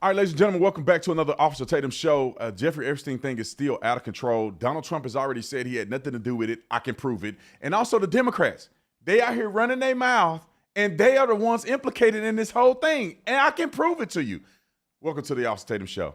All right, ladies and gentlemen, welcome back to another Officer Tatum show. Jeffrey Epstein thing is still out of control. Donald Trump has already said he had nothing to do with it. I can prove it. And also the Democrats, they out here running their mouth, and they are the ones implicated in this whole thing. And I can prove it to you. Welcome to the Officer Tatum show.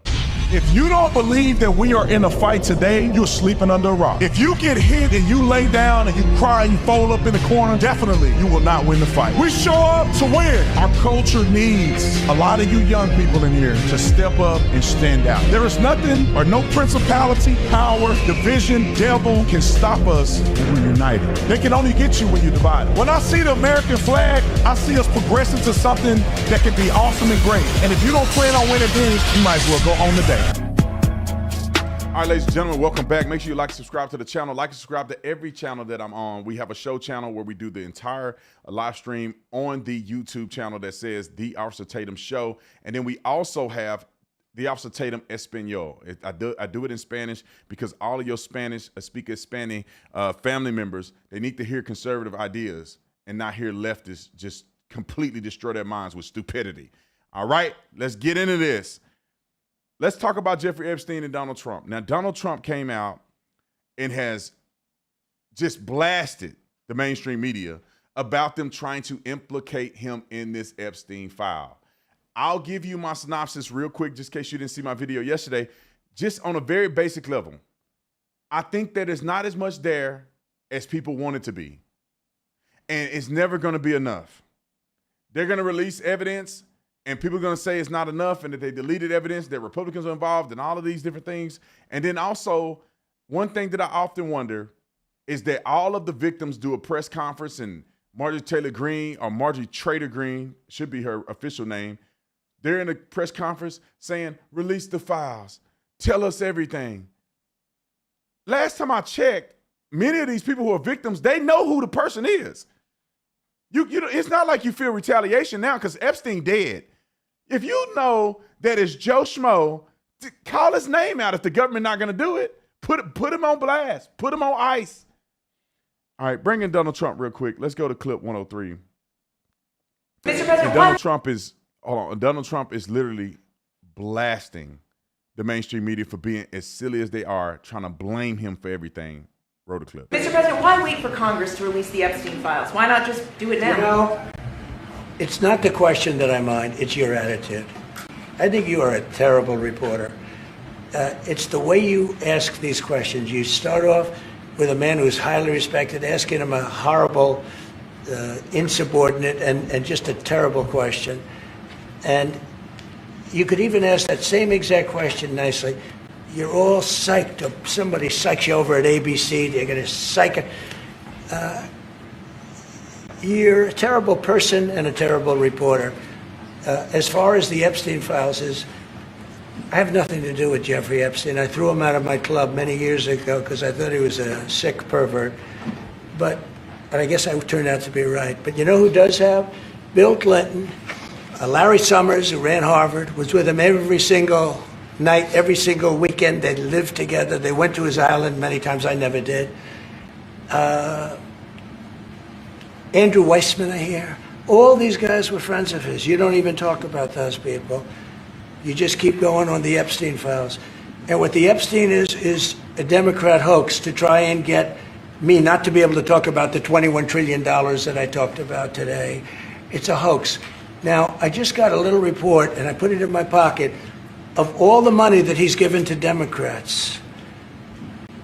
If you don't believe that we are in a fight today, you're sleeping under a rock. If you get hit and you lay down and you cry and you fold up in the corner, definitely you will not win the fight. We show up to win. Our culture needs a lot of you young people in here to step up and stand out. There is nothing or no principality, power, division, devil can stop us when we're united. They can only get you when you're divided. When I see the American flag, I see us progressing to something that can be awesome and great. And if you don't plan on winning big, you might as well go home today. All right, ladies and gentlemen, welcome back. Make sure you like and subscribe to the channel. Like and subscribe to every channel that I'm on. We have a show channel where we do the entire live stream on the YouTube channel that says The Officer Tatum Show. And then we also have The Officer Tatum Espanol. I do it in Spanish because all of your Spanish, speak Spanish family members, they need to hear conservative ideas and not hear leftists just completely destroy their minds with stupidity. All right, let's get into this. Let's talk about Jeffrey Epstein and Donald Trump. Now, Donald Trump came out and has just blasted the mainstream media about them trying to implicate him in this Epstein file. I'll give you my synopsis real quick, just in case you didn't see my video yesterday, just on a very basic level. I think that it's not as much there as people want it to be. And it's never going to be enough. They're going to release evidence, and people are going to say it's not enough and that they deleted evidence, that Republicans are involved in all of these different things. And then also, one thing that I often wonder is that all of the victims do a press conference, and Marjorie Taylor Greene, or Marjorie Trader Greene, should be her official name. They're in a press conference saying, release the files, tell us everything. Last time I checked, many of these people who are victims, they know who the person is. It's not like you feel retaliation now because Epstein dead. If you know that it's Joe Schmo, call his name out if the government not going to do it. Put him on blast. Put him on ice. All right, bring in Donald Trump real quick. Let's go to clip 103. Mr. President, Donald Trump is literally blasting the mainstream media for being as silly as they are, trying to blame him for everything. Roll the clip. Mr. President, why wait for Congress to release the Epstein files? Why not just do it now? You know, it's not the question that I mind, it's your attitude. I think you are a terrible reporter. It's the way you ask these questions. You start off with a man who's highly respected, asking him a horrible, insubordinate, and just a terrible question. And you could even ask that same exact question nicely. You're all psyched up. Somebody psychs you over at ABC. They're going to psych it. You're a terrible person and a terrible reporter. As far as the Epstein files is, I have nothing to do with Jeffrey Epstein. I threw him out of my club many years ago because I thought he was a sick pervert. But I guess I turned out to be right. But you know who does have? Bill Clinton, Larry Summers, who ran Harvard, was with him every single night, every single weekend. They lived together. They went to his island many times. I never did. Andrew Weissman, I hear. All these guys were friends of his. You don't even talk about those people. You just keep going on the Epstein files. And what the Epstein is a Democrat hoax to try and get me not to be able to talk about the $21 trillion that I talked about today. It's a hoax. Now, I just got a little report, and I put it in my pocket, of all the money that he's given to Democrats.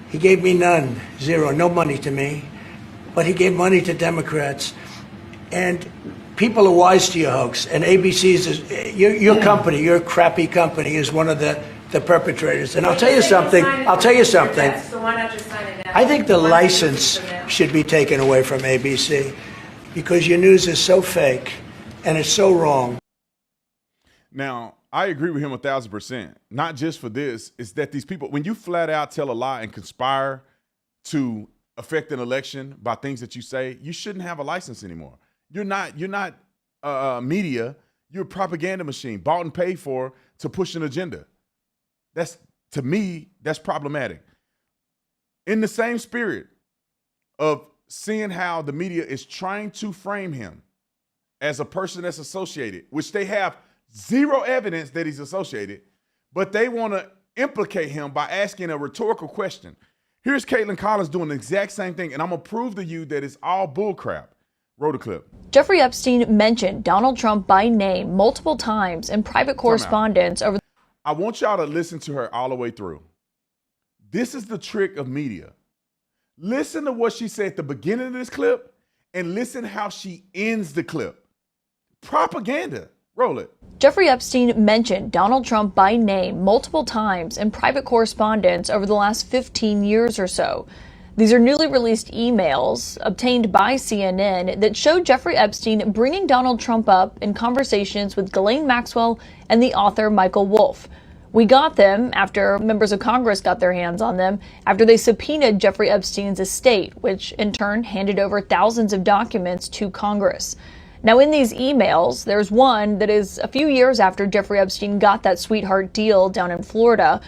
He gave me none, zero, no money to me. But he gave money to Democrats. And people are wise to your hoax. And ABC's, your company, your crappy company, is one of the perpetrators. And I'll tell you something. So why not just sign it now? I think the license should be taken away from ABC because your news is so fake and it's so wrong. Now, I agree with him 1,000%. Not just for this. It's that these people, when you flat out tell a lie and conspire to affect an election by things that you say, you shouldn't have a license anymore. You're not media. You're a propaganda machine bought and paid for to push an agenda. To me, that's problematic. In the same spirit of seeing how the media is trying to frame him as a person that's associated, which they have Zero evidence that he's associated, but they want to implicate him by asking a rhetorical question. Here's Caitlin Collins doing the exact same thing, and I'm going to prove to you that it's all bullcrap. Roll the clip. Jeffrey Epstein mentioned Donald Trump by name multiple times in private correspondence over. I want y'all to listen to her all the way through. This is the trick of media. Listen to what she said at the beginning of this clip and listen how she ends the clip. Propaganda. Roll it. Jeffrey Epstein mentioned Donald Trump by name multiple times in private correspondence over the last 15 years or so. These are newly released emails obtained by CNN that show Jeffrey Epstein bringing Donald Trump up in conversations with Ghislaine Maxwell and the author Michael Wolff. We got them after members of Congress got their hands on them after they subpoenaed Jeffrey Epstein's estate, which in turn handed over thousands of documents to Congress. Now, in these emails, there's one that is a few years after Jeffrey Epstein got that sweetheart deal down in Florida,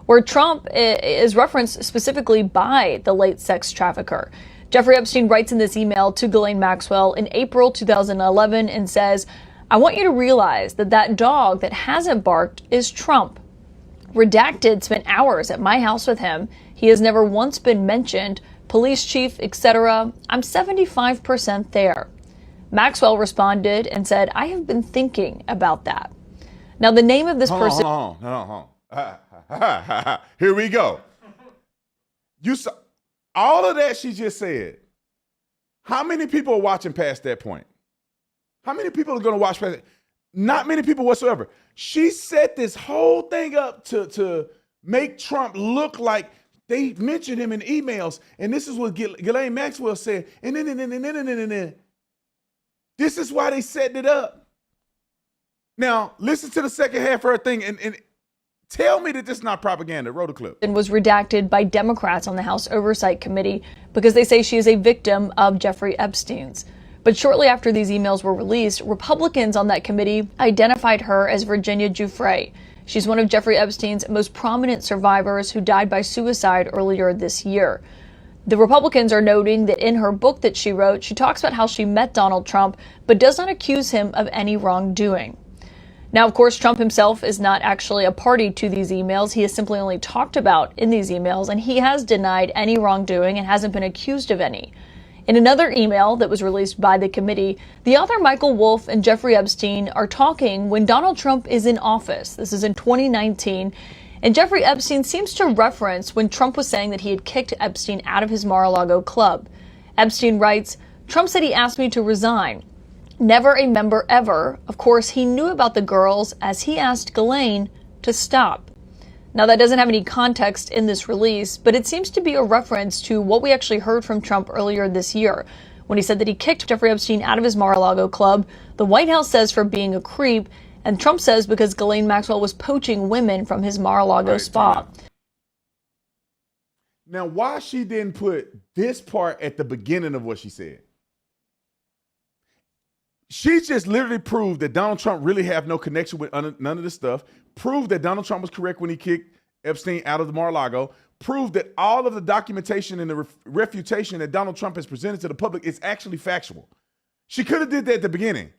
where Trump is referenced specifically by the late sex trafficker. Jeffrey Epstein writes in this email to Ghislaine Maxwell in April 2011 and says, "I want you to realize that that dog that hasn't barked is Trump. Redacted spent hours at my house with him. He has never once been mentioned. Police chief, etc. I'm 75% there." Maxwell responded and said, "I have been thinking about that." Now, the name of this person. Hold on. Here we go. You saw all of that she just said. How many people are watching past that point? How many people are going to watch past it? Not many people whatsoever. She set this whole thing up to make Trump look like they mentioned him in emails. And this is what Ghislaine Maxwell said. And then. This is why they set it up. Now, listen to the second half of her thing and tell me that this is not propaganda. Roll the clip. And was redacted by Democrats on the House Oversight Committee because they say she is a victim of Jeffrey Epstein's. But shortly after these emails were released, Republicans on that committee identified her as Virginia Giuffre. She's one of Jeffrey Epstein's most prominent survivors who died by suicide earlier this year. The Republicans are noting that in her book that she wrote, she talks about how she met Donald Trump, but does not accuse him of any wrongdoing. Now, of course, Trump himself is not actually a party to these emails. He is simply only talked about in these emails, and he has denied any wrongdoing and hasn't been accused of any. In another email that was released by the committee, the author Michael Wolff and Jeffrey Epstein are talking when Donald Trump is in office. This is in 2019. And Jeffrey Epstein seems to reference when Trump was saying that he had kicked Epstein out of his Mar-a-Lago club. Epstein writes, "Trump said he asked me to resign. Never a member ever. Of course, he knew about the girls as he asked Ghislaine to stop." Now, that doesn't have any context in this release, but it seems to be a reference to what we actually heard from Trump earlier this year when he said that he kicked Jeffrey Epstein out of his Mar-a-Lago club. The White House says for being a creep, and Trump says because Ghislaine Maxwell was poaching women from his Mar-a-Lago spa. Now, why she didn't put this part at the beginning of what she said? She just literally proved that Donald Trump really have no connection with none of this stuff, proved that Donald Trump was correct when he kicked Epstein out of the Mar-a-Lago, proved that all of the documentation and the refutation that Donald Trump has presented to the public is actually factual. She could have did that at the beginning,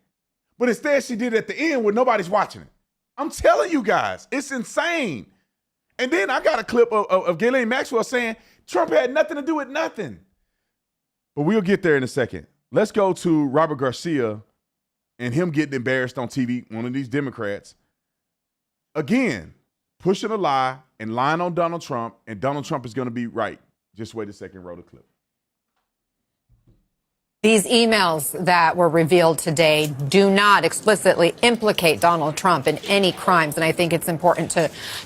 but instead she did it at the end where nobody's watching it. I'm telling you guys, it's insane. And then I got a clip of Ghislaine Maxwell saying Trump had nothing to do with nothing. But we'll get there in a second. Let's go to Robert Garcia and him getting embarrassed on TV, one of these Democrats. Again, pushing a lie and lying on Donald Trump, and Donald Trump is going to be right. Just wait a second, roll the clip. These emails that were revealed today do not explicitly implicate Donald Trump in any crimes, and I think it's important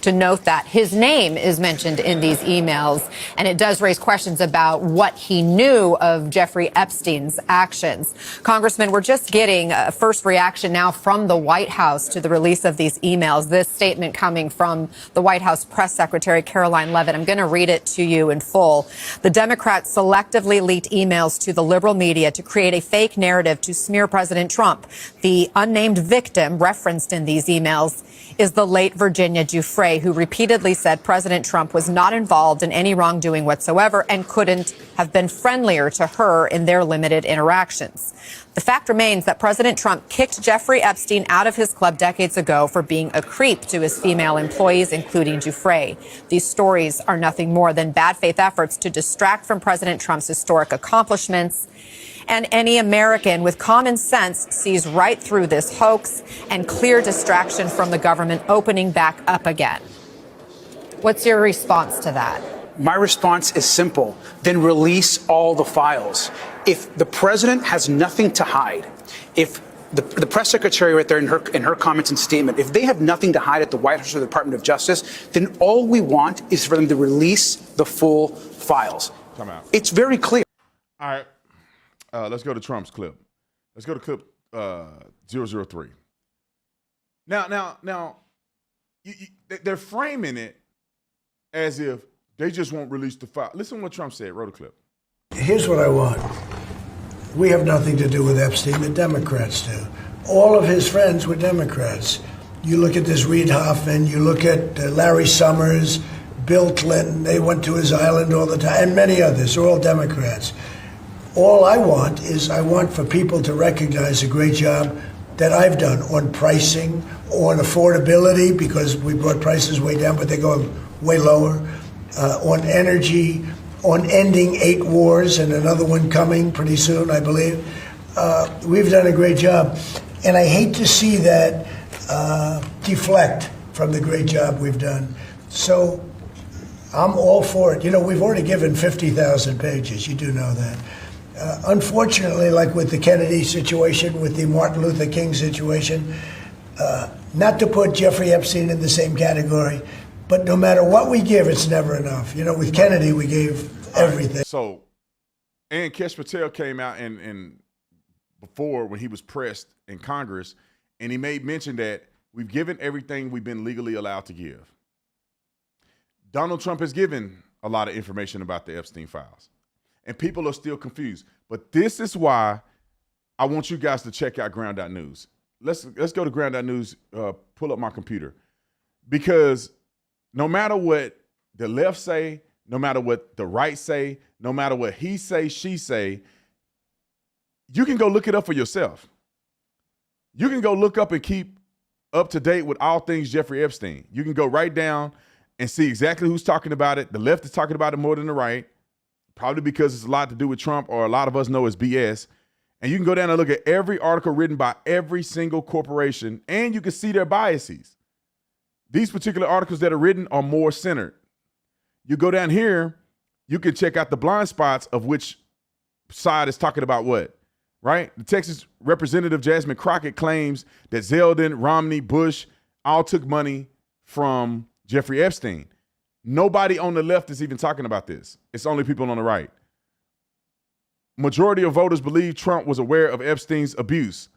to note that. His name is mentioned in these emails, and it does raise questions about what he knew of Jeffrey Epstein's actions. Congressman, we're just getting a first reaction now from the White House to the release of these emails. This statement coming from the White House press secretary, Caroline Leavitt. I'm going to read it to you in full. The Democrats selectively leaked emails to the liberal media to create a fake narrative to smear President Trump. The unnamed victim referenced in these emails is the late Virginia Giuffre, who repeatedly said President Trump was not involved in any wrongdoing whatsoever and couldn't have been friendlier to her in their limited interactions. The fact remains that President Trump kicked Jeffrey Epstein out of his club decades ago for being a creep to his female employees, including Giuffre. These stories are nothing more than bad faith efforts to distract from President Trump's historic accomplishments. And any American with common sense sees right through this hoax and clear distraction from the government opening back up again. What's your response to that? My response is simple. Then release all the files. If the president has nothing to hide, if the press secretary right there in her comments and statement, if they have nothing to hide at the White House or the Department of Justice, then all we want is for them to release the full files. Come out. It's very clear. All right. Let's go to Trump's clip. Let's go to clip 003. Now, they're framing it as if they just won't release the file. Listen to what Trump said. Wrote a clip. Here's what I want. We have nothing to do with Epstein. The Democrats do. All of his friends were Democrats. You look at this Reid Hoffman, you look at Larry Summers, Bill Clinton, they went to his island all the time, and many others. They're all Democrats. All I want for people to recognize a great job that I've done on pricing, on affordability, because we brought prices way down, but they're going way lower, on energy, on ending 8 wars and another one coming pretty soon, I believe. We've done a great job. And I hate to see that deflect from the great job we've done. So I'm all for it. You know, we've already given 50,000 pages. You do know that. Unfortunately, like with the Kennedy situation, with the Martin Luther King situation, not to put Jeffrey Epstein in the same category, but no matter what we give, it's never enough. You know, with Kennedy, we gave everything. So, and Kesh Patel came out and before when he was pressed in Congress, and he made mention that we've given everything we've been legally allowed to give. Donald Trump has given a lot of information about the Epstein files, and people are still confused. But this is why I want you guys to check out ground.news. Let's go to ground.news, pull up my computer, because no matter what the left say, no matter what the right say, no matter what he say, she say, you can go look it up for yourself. You can go look up and keep up to date with all things Jeffrey Epstein. You can go right down and see exactly who's talking about it. The left is talking about it more than the right, probably because it's a lot to do with Trump, or a lot of us know it's BS. And you can go down and look at every article written by every single corporation, and you can see their biases. These particular articles that are written are more centered. You go down here, you can check out the blind spots of which side is talking about what, right? The Texas Representative Jasmine Crockett claims that Zeldin, Romney, Bush all took money from Jeffrey Epstein. Nobody on the left is even talking about this. It's only people on the right. Majority of voters believe Trump was aware of Epstein's abuse.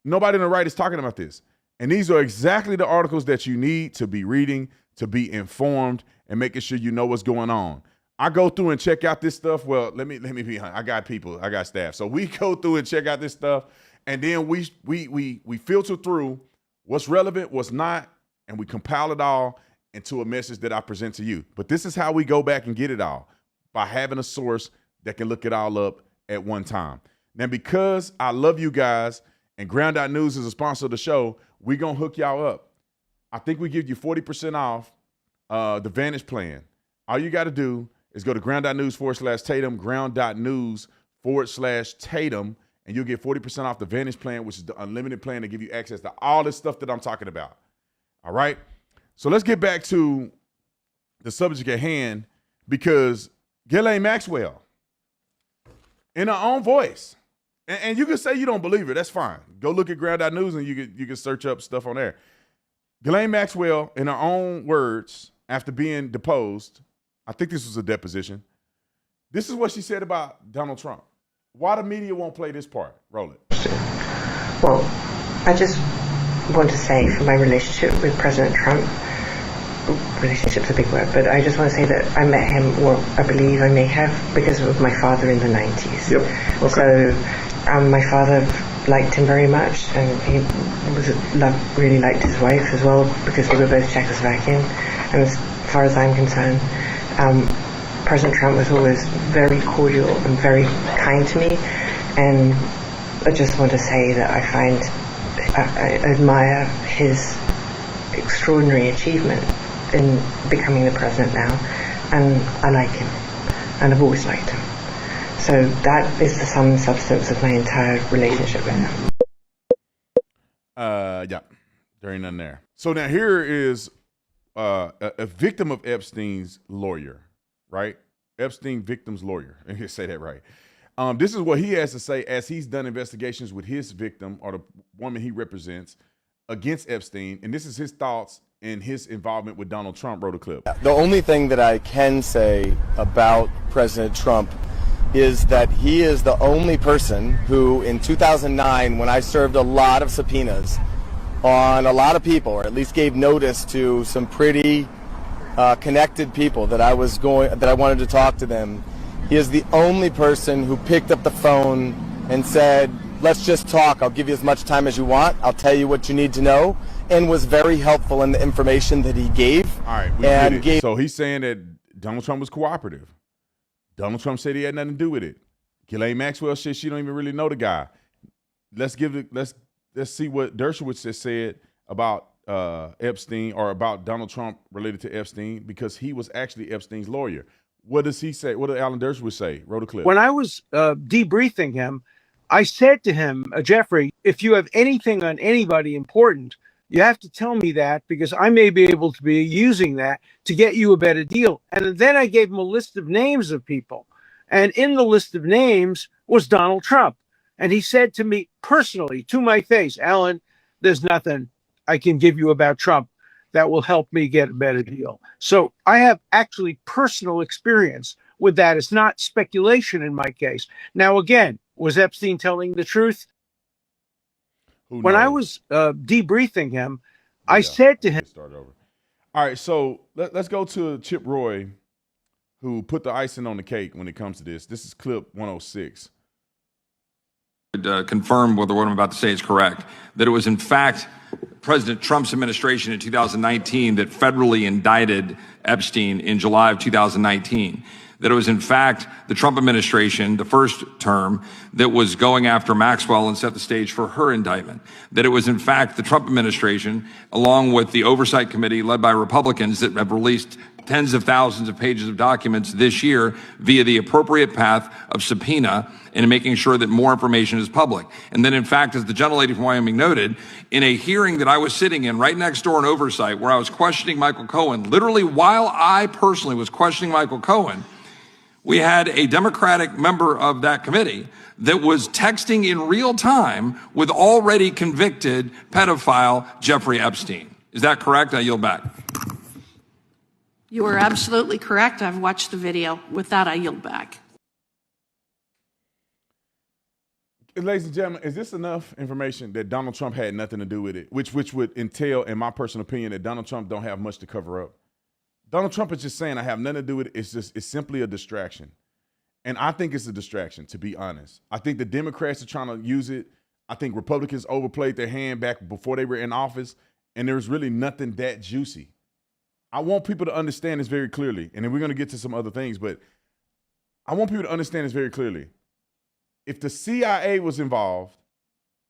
Nobody on the right is talking about this. And these are exactly the articles that you need to be reading, to be informed, and making sure you know what's going on. I go through and check out this stuff. Well, let me be honest. I got people, I got staff. So we go through and check out this stuff, and then we filter through what's relevant, what's not, and we compile it all into a message that I present to you. But this is how we go back and get it all, by having a source that can look it all up at one time. Now, because I love you guys, and Ground.News is a sponsor of the show, we're going to hook y'all up. I think we give you 40% off the Vantage plan. All you got to do is go to ground.news/Tatum, ground.news/Tatum, and you'll get 40% off the Vantage plan, which is the unlimited plan to give you access to all this stuff that I'm talking about. All right? So let's get back to the subject at hand, because Ghislaine Maxwell, in her own voice, and you can say you don't believe her, that's fine. Go look at ground.news and you can search up stuff on there. Ghislaine Maxwell, in her own words, after being deposed, I think this was a deposition, this is what she said about Donald Trump. Why the media won't play this part? Roll it. Well, I just want to say, for my relationship with President Trump, relationship's a big word, but I just want to say that I met him, or I believe I may have, because of my father in the 90s. Yep. Okay. So my father liked him very much, and he really liked his wife as well, because they were both Czechoslovakian. And as far as I'm concerned, President Trump was always very cordial and very kind to me, and I just want to say that I admire his extraordinary achievement in becoming the president now, and I like him, and I've always liked him. So that is the sum and substance of my entire relationship with him. Yeah, there ain't nothing there. So now here is a victim of Epstein's lawyer, right? Epstein victim's lawyer. I can say that right. This is what he has to say as he's done investigations with his victim, or the woman he represents, against Epstein. And this is his thoughts and his involvement with Donald Trump. Wrote a clip. The only thing that I can say about President Trump is that he is the only person who, in 2009, when I served a lot of subpoenas on a lot of people, or at least gave notice to some pretty connected people that I wanted to talk to them, he is the only person who picked up the phone and said, let's just talk. I'll give you as much time as you want. I'll tell you what you need to know, and was very helpful in the information that he gave. All right, we get it. So he's saying that Donald Trump was cooperative. Donald Trump said he had nothing to do with it. Ghislaine Maxwell said she don't even really know the guy. Let's see what Dershowitz has said about Epstein, or about Donald Trump related to Epstein, because he was actually Epstein's lawyer. What does he say? What did Alan Dershowitz say? Wrote a clip. When I was debriefing him, I said to him, Jeffrey, if you have anything on anybody important, you have to tell me that, because I may be able to be using that to get you a better deal. And then I gave him a list of names of people. And in the list of names was Donald Trump. And he said to me personally, to my face, Alan, there's nothing I can give you about Trump that will help me get a better deal. So I have actually personal experience with that. It's not speculation in my case. Now, again, was Epstein telling the truth? When I was debriefing him, I said to him. Start over. All right, so let's go to Chip Roy, who put the icing on the cake when it comes to this. This is clip 106. Confirm whether what I'm about to say is correct, that it was in fact President Trump's administration in 2019 that federally indicted Epstein in July of 2019. That it was in fact the Trump administration, the first term, that was going after Maxwell and set the stage for her indictment. That it was in fact the Trump administration, along with the Oversight Committee led by Republicans, that have released tens of thousands of pages of documents this year via the appropriate path of subpoena, and making sure that more information is public. And then in fact, as the gentlelady from Wyoming noted, in a hearing that I was sitting in right next door in Oversight, where I was questioning Michael Cohen, literally while I personally was questioning Michael Cohen, we had a Democratic member of that committee that was texting in real time with already convicted pedophile Jeffrey Epstein. Is that correct? I yield back. You are absolutely correct. I've watched the video. With that, I yield back. Ladies and gentlemen, is this enough information that Donald Trump had nothing to do with it? Which would entail, in my personal opinion, that Donald Trump don't have much to cover up. Donald Trump is just saying, I have nothing to do with it. It's simply a distraction. And I think it's a distraction, to be honest. I think the Democrats are trying to use it. I think Republicans overplayed their hand back before they were in office, and there's really nothing that juicy. I want people to understand this very clearly, and then we're going to get to some other things, but I want people to understand this very clearly. If the CIA was involved,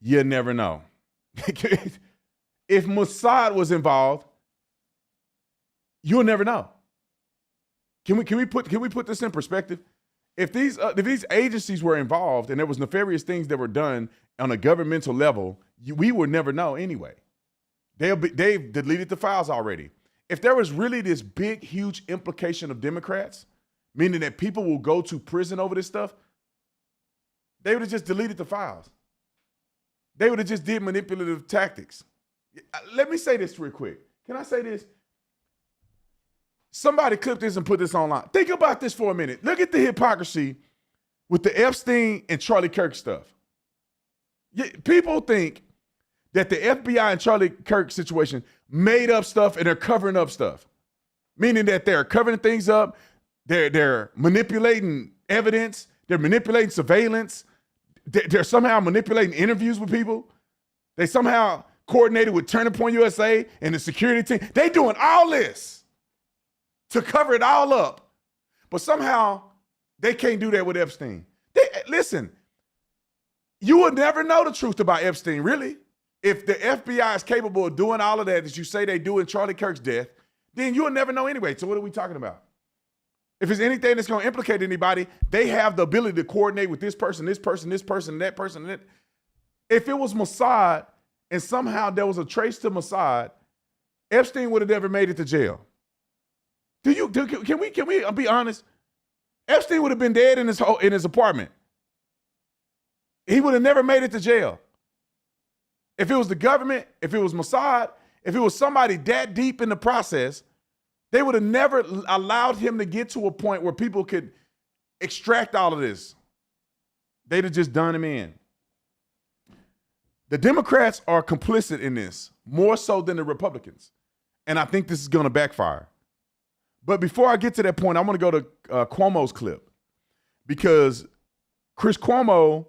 you never know. If Mossad was involved, you'll never know. Can we put this in perspective? If these agencies were involved and there was nefarious things that were done on a governmental level, we would never know anyway. They've deleted the files already. If there was really this big, huge implication of Democrats, meaning that people will go to prison over this stuff, they would have just deleted the files. They would have just did manipulative tactics. Let me say this real quick. Can I say this? Somebody clip this and put this online. Think about this for a minute. Look at the hypocrisy with the Epstein and Charlie Kirk stuff. People think that the FBI and Charlie Kirk situation made up stuff and they're covering up stuff, meaning that they're covering things up, they're manipulating evidence, they're manipulating surveillance, they're somehow manipulating interviews with people, they somehow coordinated with Turning Point USA and the security team. They doing all this to cover it all up, but somehow they can't do that with Epstein. Listen, You would never know the truth about Epstein, really. If the FBI is capable of doing all of that you say they do in Charlie Kirk's death, then you will never know anyway. So what are we talking about? If it's anything that's going to implicate anybody, they have the ability to coordinate with this person, this person, this person, that person. That. If it was Mossad and somehow there was a trace to Mossad, Epstein would have never made it to jail. Can we be honest? Epstein would have been dead in his apartment. He would have never made it to jail. If it was the government, if it was Mossad, if it was somebody that deep in the process, they would have never allowed him to get to a point where people could extract all of this. They'd have just done him in. The Democrats are complicit in this, more so than the Republicans. And I think this is going to backfire. But before I get to that point, I want to go to Cuomo's clip, because Chris Cuomo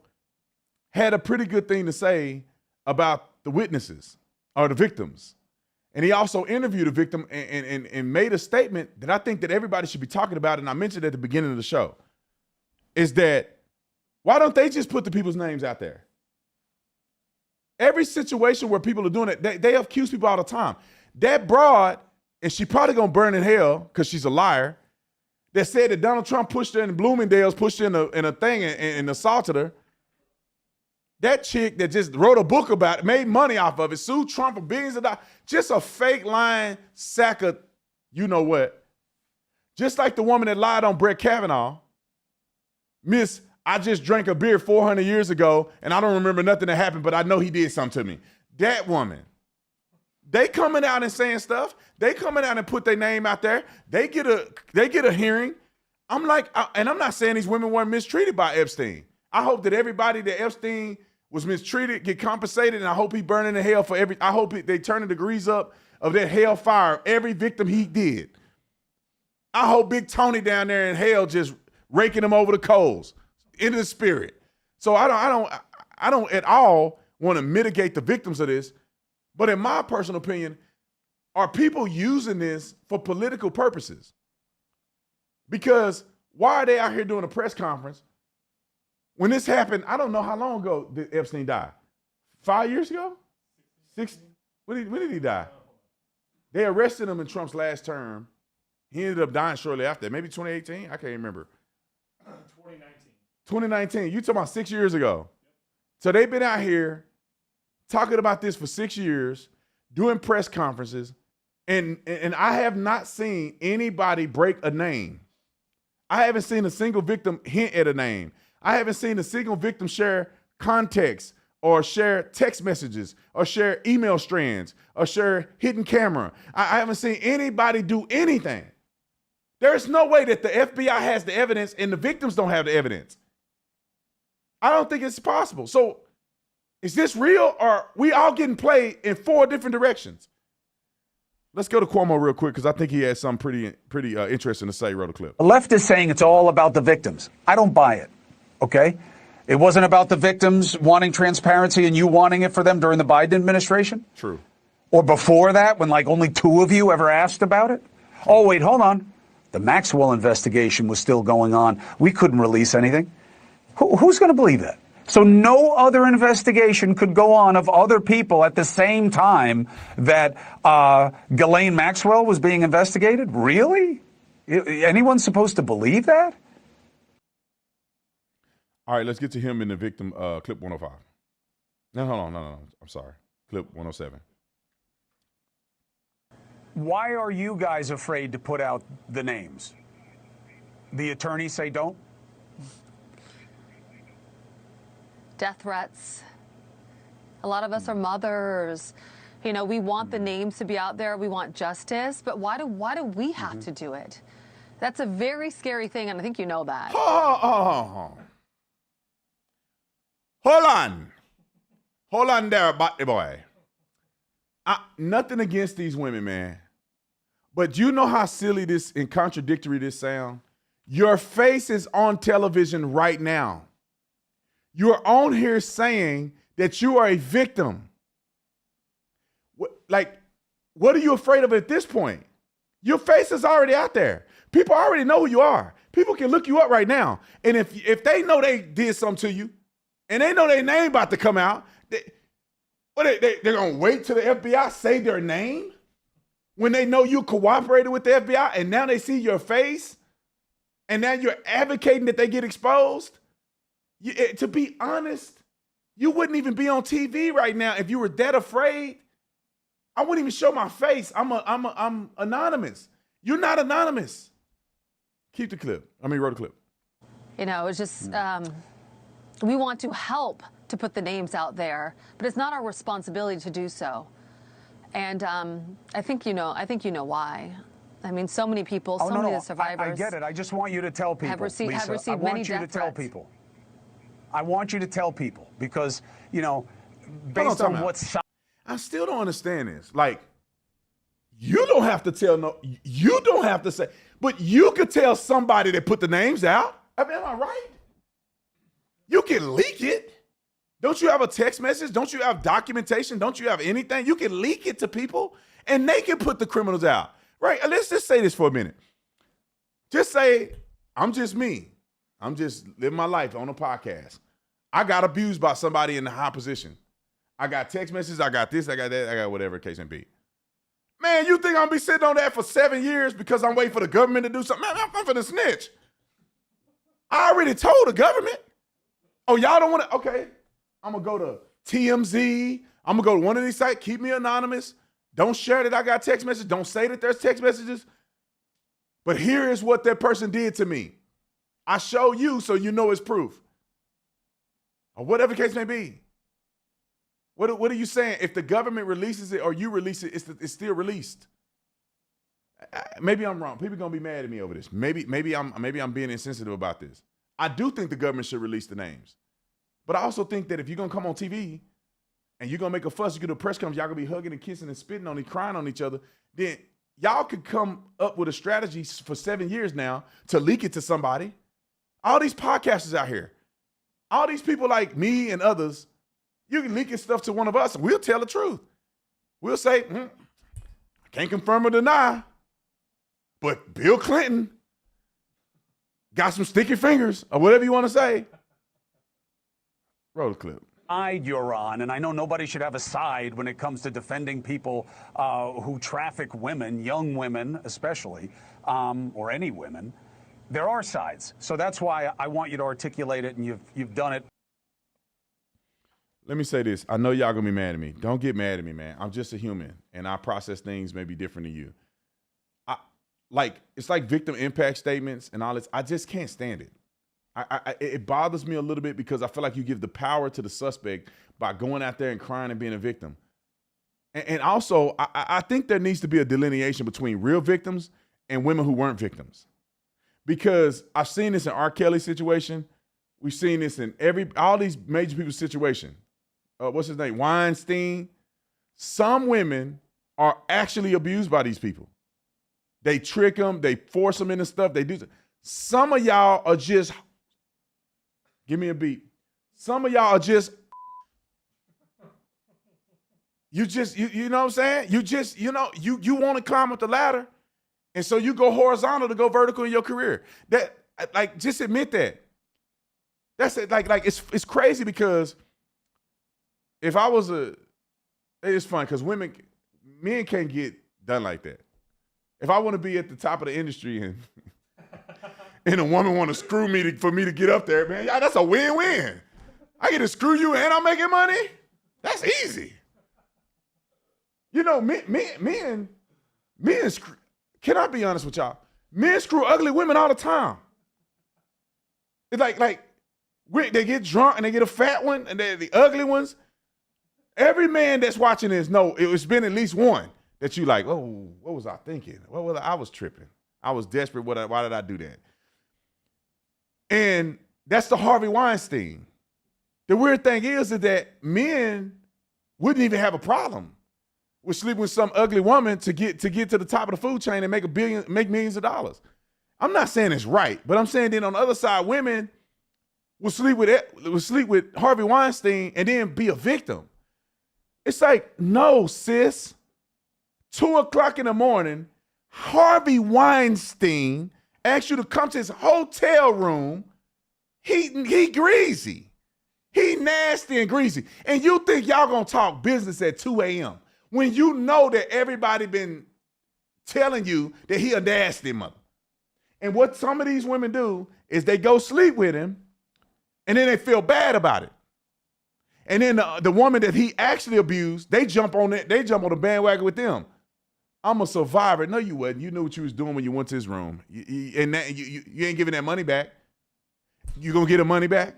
had a pretty good thing to say about the witnesses or the victims. And he also interviewed a victim and made a statement that I think that everybody should be talking about, and I mentioned at the beginning of the show, is that why don't they just put the people's names out there? Every situation where people are doing it, they accuse people all the time. That broad, and she probably gonna burn in hell because she's a liar, that said that Donald Trump pushed her in Bloomingdale's, pushed her in a thing and assaulted her. That chick that just wrote a book about it, made money off of it, sued Trump for billions of dollars. Just a fake lying sack of you know what. Just like the woman that lied on Brett Kavanaugh. Miss, I just drank a beer 400 years ago and I don't remember nothing that happened, but I know he did something to me. That woman. They coming out and saying stuff. They coming out and put their name out there. They get a hearing. I'm like, and I'm not saying these women weren't mistreated by Epstein. I hope that everybody that Epstein was mistreated get compensated, and I hope he burning in hell for I hope they turn the degrees up of that hell fire, every victim he did. I hope Big Tony down there in hell just raking him over the coals in the spirit. So I don't at all want to mitigate the victims of this, but in my personal opinion, are people using this for political purposes? Because why are they out here doing a press conference? When this happened, I don't know how long ago did Epstein die. 5 years ago? 6? When did he die? They arrested him in Trump's last term. He ended up dying shortly after. Maybe 2018? I can't remember. 2019. You talking about 6 years ago. So they've been out here talking about this for 6 years, doing press conferences, and I have not seen anybody break a name. I haven't seen a single victim hint at a name. I haven't seen a single victim share context or share text messages or share email strands or share hidden camera. I haven't seen anybody do anything. There's no way that the FBI has the evidence and the victims don't have the evidence. I don't think it's possible. So is this real, or are we all getting played in 4 different directions? Let's go to Cuomo real quick, because I think he has something pretty interesting to say. Wrote a clip. The left is saying it's all about the victims. I don't buy it. Okay? It wasn't about the victims wanting transparency and you wanting it for them during the Biden administration? True. Or before that, when like only 2 of you ever asked about it? Oh, wait, hold on. The Maxwell investigation was still going on. We couldn't release anything. Who's going to believe that? So no other investigation could go on of other people at the same time that Ghislaine Maxwell was being investigated? Really? Anyone supposed to believe that? All right, let's get to him in the victim clip 105. No, hold on. No. I'm sorry. Clip 107. Why are you guys afraid to put out the names? The attorneys say don't? Death threats. A lot of us are mothers. You know, we want the names to be out there. We want justice. But why do we have to do it? That's a very scary thing, and I think you know that. Hold on there, boy. Nothing against these women, man. But you know how silly this and contradictory this sound? Your face is on television right now. You're on here saying that you are a victim. What are you afraid of at this point? Your face is already out there. People already know who you are. People can look you up right now. And if they know they did something to you and they know their name about to come out. They're going to wait till the FBI say their name when they know you cooperated with the FBI and now they see your face and now you're advocating that they get exposed? To be honest, you wouldn't even be on TV right now if you were that afraid. I wouldn't even show my face. I'm anonymous. You're not anonymous. Keep the clip. Roll the clip. You know, it's just, we want to help to put the names out there, but it's not our responsibility to do so. And I think you know why. I mean, so many people, so many of the survivors. I get it. I just want you to tell people, have received Lisa, many I want you to death tell threats. people. I want you to tell people because, based on what's... I still don't understand this. Like, you don't have to tell you don't have to say, but you could tell somebody that put the names out. Am I right? You can leak it. Don't you have a text message? Don't you have documentation? Don't you have anything? You can leak it to people and they can put the criminals out. Right? Let's just say this for a minute. Just say, I'm just me. I'm just living my life on a podcast. I got abused by somebody in a high position. I got text messages. I got this. I got that. I got whatever the case may be. Man, you think I'm going to be sitting on that for 7 years because I'm waiting for the government to do something? Man, I'm finna snitch. I already told the government. Oh, y'all don't want to? Okay. I'm going to go to TMZ. I'm going to go to one of these sites. Keep me anonymous. Don't share that I got text messages. Don't say that there's text messages. But here is what that person did to me. I show you so you know it's proof. Or whatever the case may be. What are you saying? If the government releases it or you release it, it's still released. Maybe I'm wrong. People are gonna be mad at me over this. Maybe I'm being insensitive about this. I do think the government should release the names. But I also think that if you're gonna come on TV and you're gonna make a fuss, you get a press conference, y'all gonna be hugging and kissing and spitting on each crying on each other, then y'all could come up with a strategy for 7 years now to leak it to somebody. All these podcasters out here, all these people like me and others, you can leak your stuff to one of us and we'll tell the truth. We'll say, I can't confirm or deny, but Bill Clinton got some sticky fingers or whatever you want to say. Roll the clip. Side you're on, and I know nobody should have a side when it comes to defending people who traffic women, young women especially, or any women. There are sides. So that's why I want you to articulate it, and you've done it. Let me say this. I know y'all gonna be mad at me. Don't get mad at me, man. I'm just a human, and I process things maybe different than you. It's like victim impact statements and all this. I just can't stand it. It bothers me a little bit because I feel like you give the power to the suspect by going out there and crying and being a victim. And also, I think there needs to be a delineation between real victims and women who weren't victims. Because I've seen this in R. Kelly's situation. We've seen this in all these major people's situation. What's his name? Weinstein. Some women are actually abused by these people. They trick them. They force them into stuff. They do. Some of y'all are just, give me a beat. Some of y'all are just, you know what I'm saying? You just, you want to climb up the ladder. And so you go horizontal to go vertical in your career. Just admit that. That's it. It's crazy because if I was it's fun because men can't get done like that. If I want to be at the top of the industry and a woman want to screw me for me to get up there, man, that's a win-win. I get to screw you and I'm making money. That's easy. Men, can I be honest with y'all? Men screw ugly women all the time. It's like they get drunk and they get a fat one and they're the ugly ones. Every man that's watching this know it's been at least one that you like, oh, what was I thinking? I was tripping. I was desperate. Why did I do that? And that's the Harvey Weinstein. The weird thing is that men wouldn't even have a problem with sleeping with some ugly woman to get to the top of the food chain and make millions of dollars. I'm not saying it's right, but I'm saying then on the other side, women will sleep with Harvey Weinstein and then be a victim. It's like, no, sis. 2:00 in the morning, Harvey Weinstein asks you to come to his hotel room. He greasy. He nasty and greasy. And you think y'all gonna talk business at 2 a.m. when you know that everybody been telling you that he a nasty mother. And what some of these women do is they go sleep with him and then they feel bad about it. And then the woman that he actually abused, they jump on the bandwagon with them. I'm a survivor. No, you wasn't. You knew what you was doing when you went to his room. You ain't giving that money back. You gonna get the money back?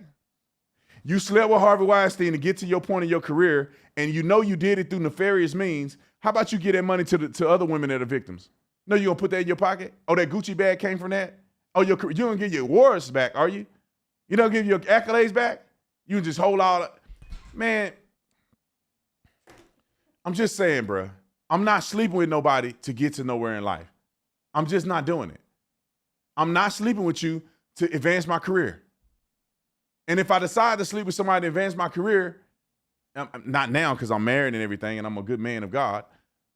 You slept with Harvey Weinstein to get to your point in your career, and you know you did it through nefarious means. How about you get that money to other women that are victims? No, you gonna put that in your pocket? Oh, that Gucci bag came from that? Oh, you gonna give your awards back, are you? You don't give your accolades back? You just hold all man, I'm just saying, bro. I'm not sleeping with nobody to get to nowhere in life. I'm just not doing it. I'm not sleeping with you to advance my career. And if I decide to sleep with somebody to advance my career, not now because I'm married and everything and I'm a good man of God,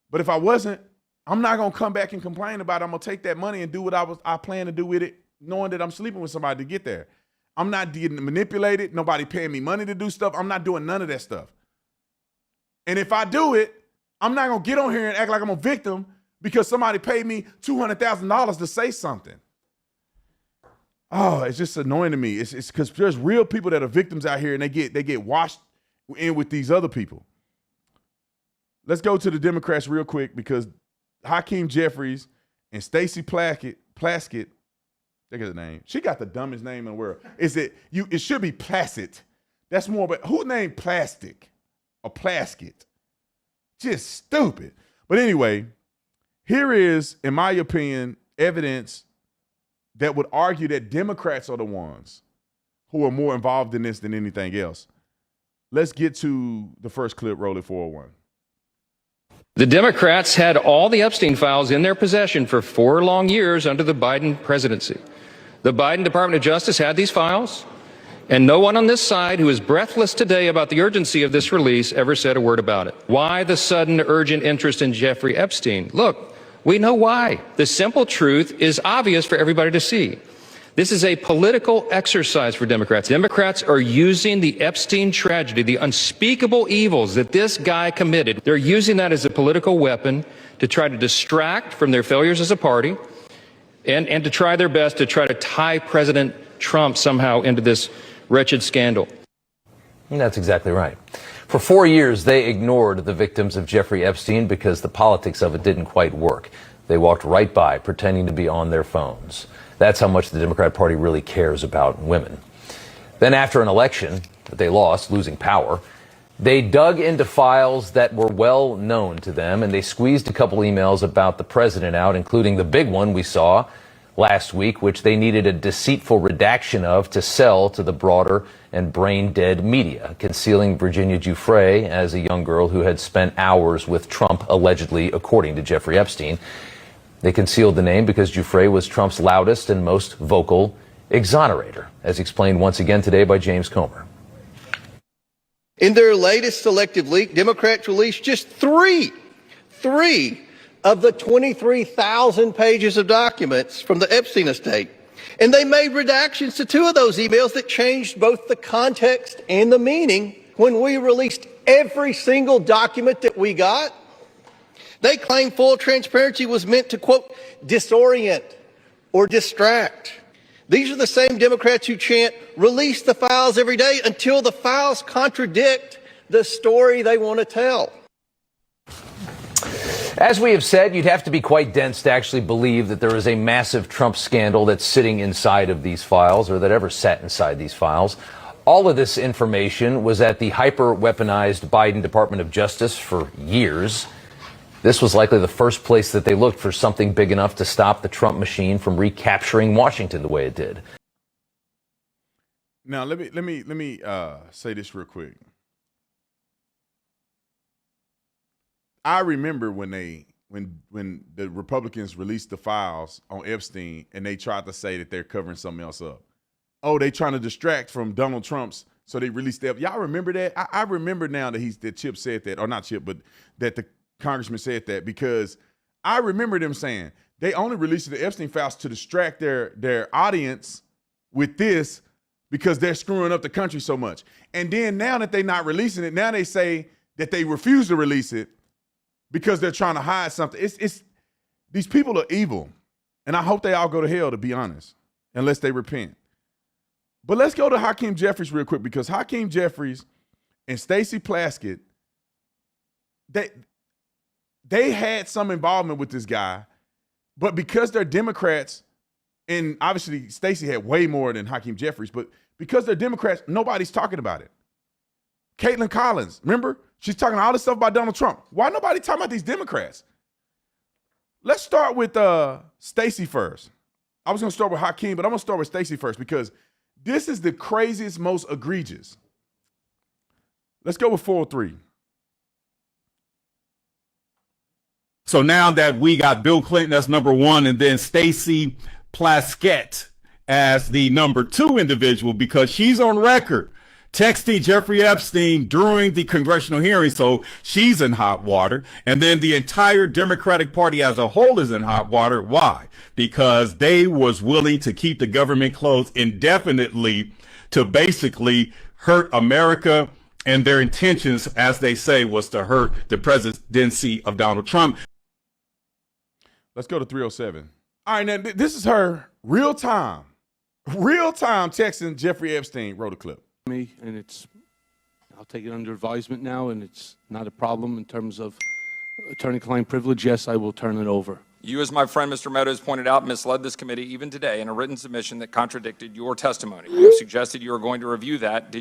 but if I wasn't, I'm not going to come back and complain about it. I'm going to take that money and do what I plan to do with it, knowing that I'm sleeping with somebody to get there. I'm not getting manipulated. Nobody paying me money to do stuff. I'm not doing none of that stuff. And if I do it, I'm not going to get on here and act like I'm a victim because somebody paid me $200,000 to say something. Oh, it's just annoying to me. It's because there's real people that are victims out here and they get washed in with these other people. Let's go to the Democrats real quick because Hakeem Jeffries and Stacey Plaskett, think of the name. She got the dumbest name in the world. It should be Plaskett. That's more, but who named Plastic or Plaskett? Just stupid. But anyway, here is, in my opinion, evidence that would argue that Democrats are the ones who are more involved in this than anything else. Let's get to the first clip. Roll it 401. The Democrats had all the Epstein files in their possession for 4 long years under the Biden presidency. The Biden Department of Justice had these files, and no one on this side who is breathless today about the urgency of this release ever said a word about it. Why the sudden urgent interest in Jeffrey Epstein? Look, we know why. The simple truth is obvious for everybody to see. This is a political exercise for Democrats. Democrats are using the Epstein tragedy, the unspeakable evils that this guy committed. They're using that as a political weapon to try to distract from their failures as a party and to try their best to try to tie President Trump somehow into this wretched scandal. And that's exactly right. For 4 years, they ignored the victims of Jeffrey Epstein because the politics of it didn't quite work. They walked right by, pretending to be on their phones. That's how much the Democrat Party really cares about women. Then after an election that they lost, losing power, they dug into files that were well known to them, and they squeezed a couple emails about the president out, including the big one we saw last week, which they needed a deceitful redaction of to sell to the broader and brain-dead media, concealing Virginia Giuffre as a young girl who had spent hours with Trump, allegedly, according to Jeffrey Epstein. They concealed the name because Giuffre was Trump's loudest and most vocal exonerator, as explained once again today by James Comer. In their latest selective leak, Democrats released just three of the 23,000 pages of documents from the Epstein estate. And they made redactions to 2 of those emails that changed both the context and the meaning. When we released every single document that we got, they claimed full transparency was meant to, quote, disorient or distract. These are the same Democrats who chant, release the files every day until the files contradict the story they want to tell. As we have said, you'd have to be quite dense to actually believe that there is a massive Trump scandal that's sitting inside of these files or that ever sat inside these files. All of this information was at the hyper-weaponized Biden Department of Justice for years. This was likely the first place that they looked for something big enough to stop the Trump machine from recapturing Washington the way it did. Now, let me say this real quick. I remember when the Republicans released the files on Epstein and they tried to say that they're covering something else up. Oh, they trying to distract from Donald Trump's, so they released that. Y'all remember that? I remember now that Chip said that, or not Chip, but that the congressman said that, because I remember them saying they only released the Epstein files to distract their audience with this because they're screwing up the country so much. And then now that they're not releasing it, now they say that they refuse to release it because they're trying to hide something. It's these people are evil. And I hope they all go to hell, to be honest, unless they repent. But let's go to Hakeem Jeffries real quick, because Hakeem Jeffries and Stacey Plaskett, they had some involvement with this guy, but because they're Democrats, and obviously Stacey had way more than Hakeem Jeffries, but because they're Democrats, nobody's talking about it. Caitlin Collins, remember? She's talking all this stuff about Donald Trump. Why nobody talking about these Democrats? Let's start with Stacey first. I was going to start with Hakeem, but I'm going to start with Stacey first because this is the craziest, most egregious. Let's go with 403. So now that we got Bill Clinton as number one and then Stacey Plaskett as the number two individual, because she's on record texting Jeffrey Epstein during the congressional hearing, so she's in hot water. And then the entire Democratic Party as a whole is in hot water. Why? Because they was willing to keep the government closed indefinitely to basically hurt America, and their intentions, as they say, was to hurt the presidency of Donald Trump. Let's go to 307. All right, now this is her real time texting Jeffrey Epstein. Wrote a clip. Me, and I'll take it under advisement now, and it's not a problem in terms of attorney-client privilege. Yes, I will turn it over. You, as my friend Mr. Meadows pointed out, misled this committee even today in a written submission that contradicted your testimony. You have suggested you are going to review that.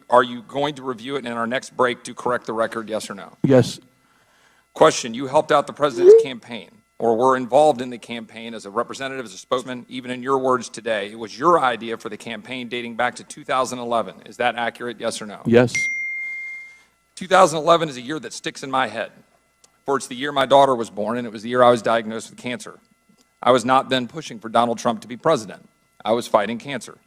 Are you going to review it in our next break to correct the record, yes or no? Yes. Question, you helped out the president's campaign or were involved in the campaign as a representative, as a spokesman, even in your words today. It was your idea for the campaign dating back to 2011. Is that accurate, yes or no? Yes. 2011 is a year that sticks in my head. For it's the year my daughter was born, and it was the year I was diagnosed with cancer. I was not then pushing for Donald Trump to be president. I was fighting cancer.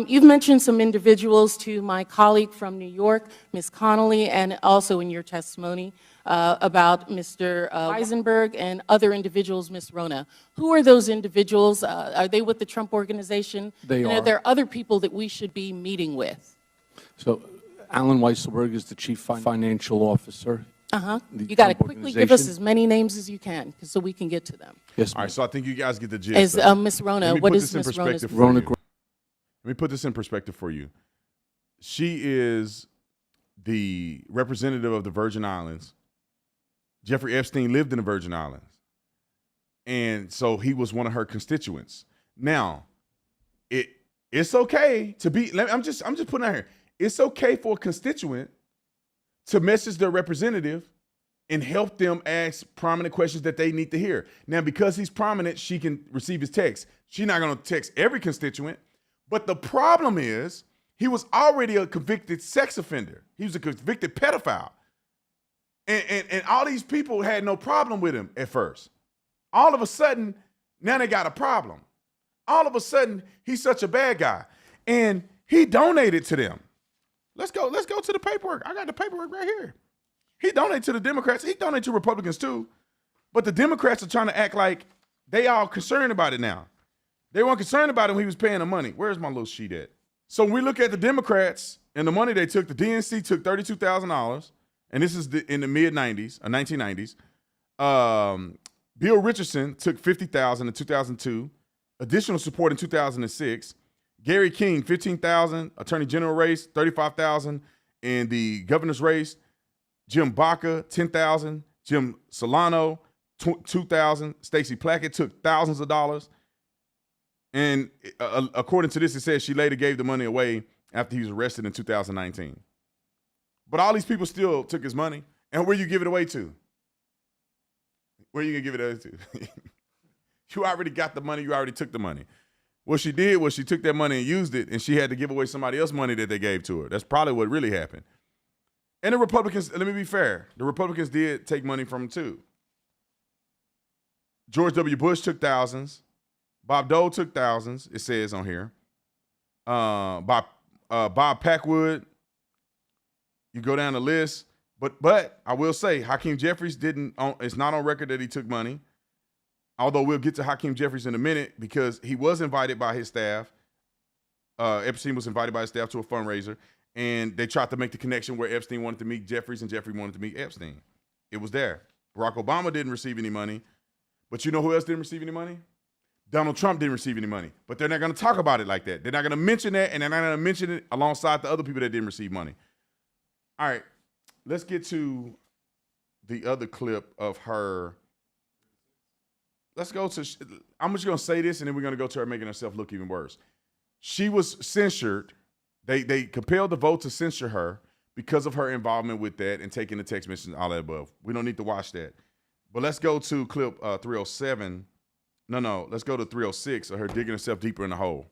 You've mentioned some individuals to my colleague from New York, Ms. Connolly, and also in your testimony about Mr. Weisenberg and other individuals, Ms. Rona. Who are those individuals? Are they with the Trump Organization? They and are. Are there other people that we should be meeting with? So Alan Weisselberg is the chief financial officer. You got to quickly give us as many names as you can so we can get to them. Yes, all right, so I think you guys get the gist. As Ms. Rona, what is Ms. Rona's? Let me put this in perspective for you. She is the representative of the Virgin Islands. Jeffrey Epstein lived in the Virgin Islands. And so he was one of her constituents. Now, it's okay to be, I'm just putting out here. It's okay for a constituent to message their representative and help them ask prominent questions that they need to hear. Now, because he's prominent, she can receive his text. She's not going to text every constituent. But the problem is he was already a convicted sex offender. He was a convicted pedophile. And all these people had no problem with him at first. All of a sudden, now they got a problem. All of a sudden, he's such a bad guy. And he donated to them. Let's go to the paperwork. I got the paperwork right here. He donated to the Democrats. He donated to Republicans too. But the Democrats are trying to act like they all concerned about it now. They weren't concerned about it when he was paying the money. Where's my little sheet at? So when we look at the Democrats and the money they took, the DNC took $32,000, and this is in the mid-90s, 1990s. Bill Richardson took $50,000 in 2002, additional support in 2006. Gary King, $15,000, Attorney General race, $35,000 in the governor's race. Jim Baca, $10,000. Jim Solano, $2,000. Stacey Plaskett took thousands of dollars. And according to this, it says she later gave the money away after he was arrested in 2019. But all these people still took his money. And where you give it away to? Where you going to give it away to? You already got the money. You already took the money. What she did was she took that money and used it, and she had to give away somebody else's money that they gave to her. That's probably what really happened. And the Republicans, let me be fair, the Republicans did take money from him too. George W. Bush took thousands. Bob Dole took thousands, it says on here. Bob Packwood, you go down the list. But I will say, Hakeem Jeffries it's not on record that he took money. although we'll get to Hakeem Jeffries in a minute because he was invited by his staff. Epstein was invited by his staff to a fundraiser, and they tried to make the connection where Epstein wanted to meet Jeffries and Jeffrey wanted to meet Epstein. It was there. Barack Obama didn't receive any money, but you know who else didn't receive any money? Donald Trump didn't receive any money, but they're not going to talk about it like that. They're not going to mention that, and they're not going to mention it alongside the other people that didn't receive money. All right, let's get to the other clip of her. Let's go to, I'm just going to say this, and then we're going to go to her making herself look even worse. She was censured. They compelled the vote to censure her because of her involvement with that and taking the text messages and all that above. We don't need to watch that. But let's go to clip 307. No, let's go to 306 of her digging herself deeper in the hole.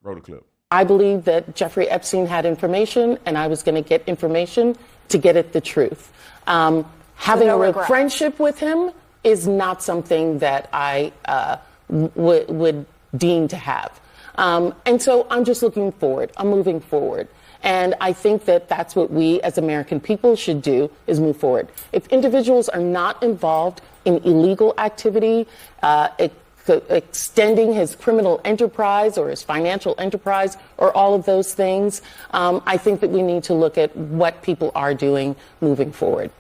Roll the clip. I believe that Jeffrey Epstein had information, and I was going to get information to get at the truth. Having a friendship with him is not something that I would deem to have. And so I'm just looking forward. I'm moving forward. And I think that that's what we as American people should do, is move forward. If individuals are not involved in illegal activity, extending his criminal enterprise or his financial enterprise or all of those things, I think that we need to look at what people are doing moving forward.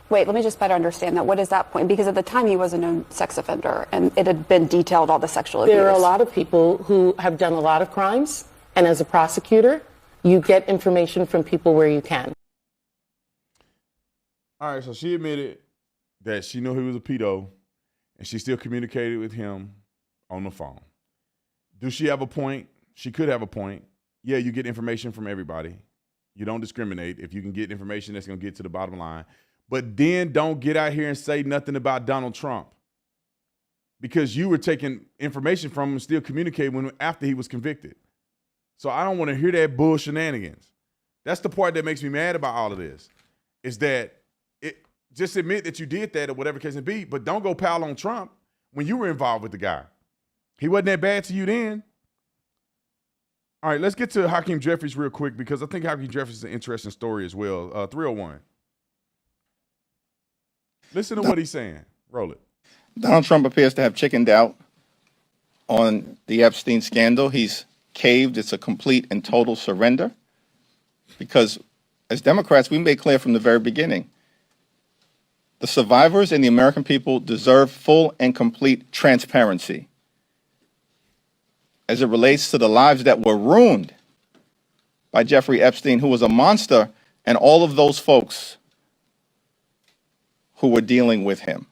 Wait, let me just better understand that. What is that point? Because at the time he was a known sex offender and it had been detailed all the sexual abuse. There are a lot of people who have done a lot of crimes, and as a prosecutor, you get information from people where you can. All right, so she admitted that she knew he was a pedo, and she still communicated with him on the phone. Do she have a point? She could have a point. Yeah, you get information from everybody. You don't discriminate. If you can get information that's going to get to the bottom line. But then don't get out here and say nothing about Donald Trump, because you were taking information from him and still communicating after he was convicted. So I don't want to hear that bull shenanigans. That's the part that makes me mad about all of this, is that just admit that you did that or whatever case it be, but don't go pile on Trump when you were involved with the guy. He wasn't that bad to you then. All right, let's get to Hakeem Jeffries real quick, because I think Hakeem Jeffries is an interesting story as well. 301. Listen to what he's saying. Roll it. Donald Trump appears to have chickened out on the Epstein scandal. He's caved. It's a complete and total surrender, because as Democrats, we made clear from the very beginning, the survivors and the American people deserve full and complete transparency as it relates to the lives that were ruined by Jeffrey Epstein, who was a monster, and all of those folks who were dealing with him,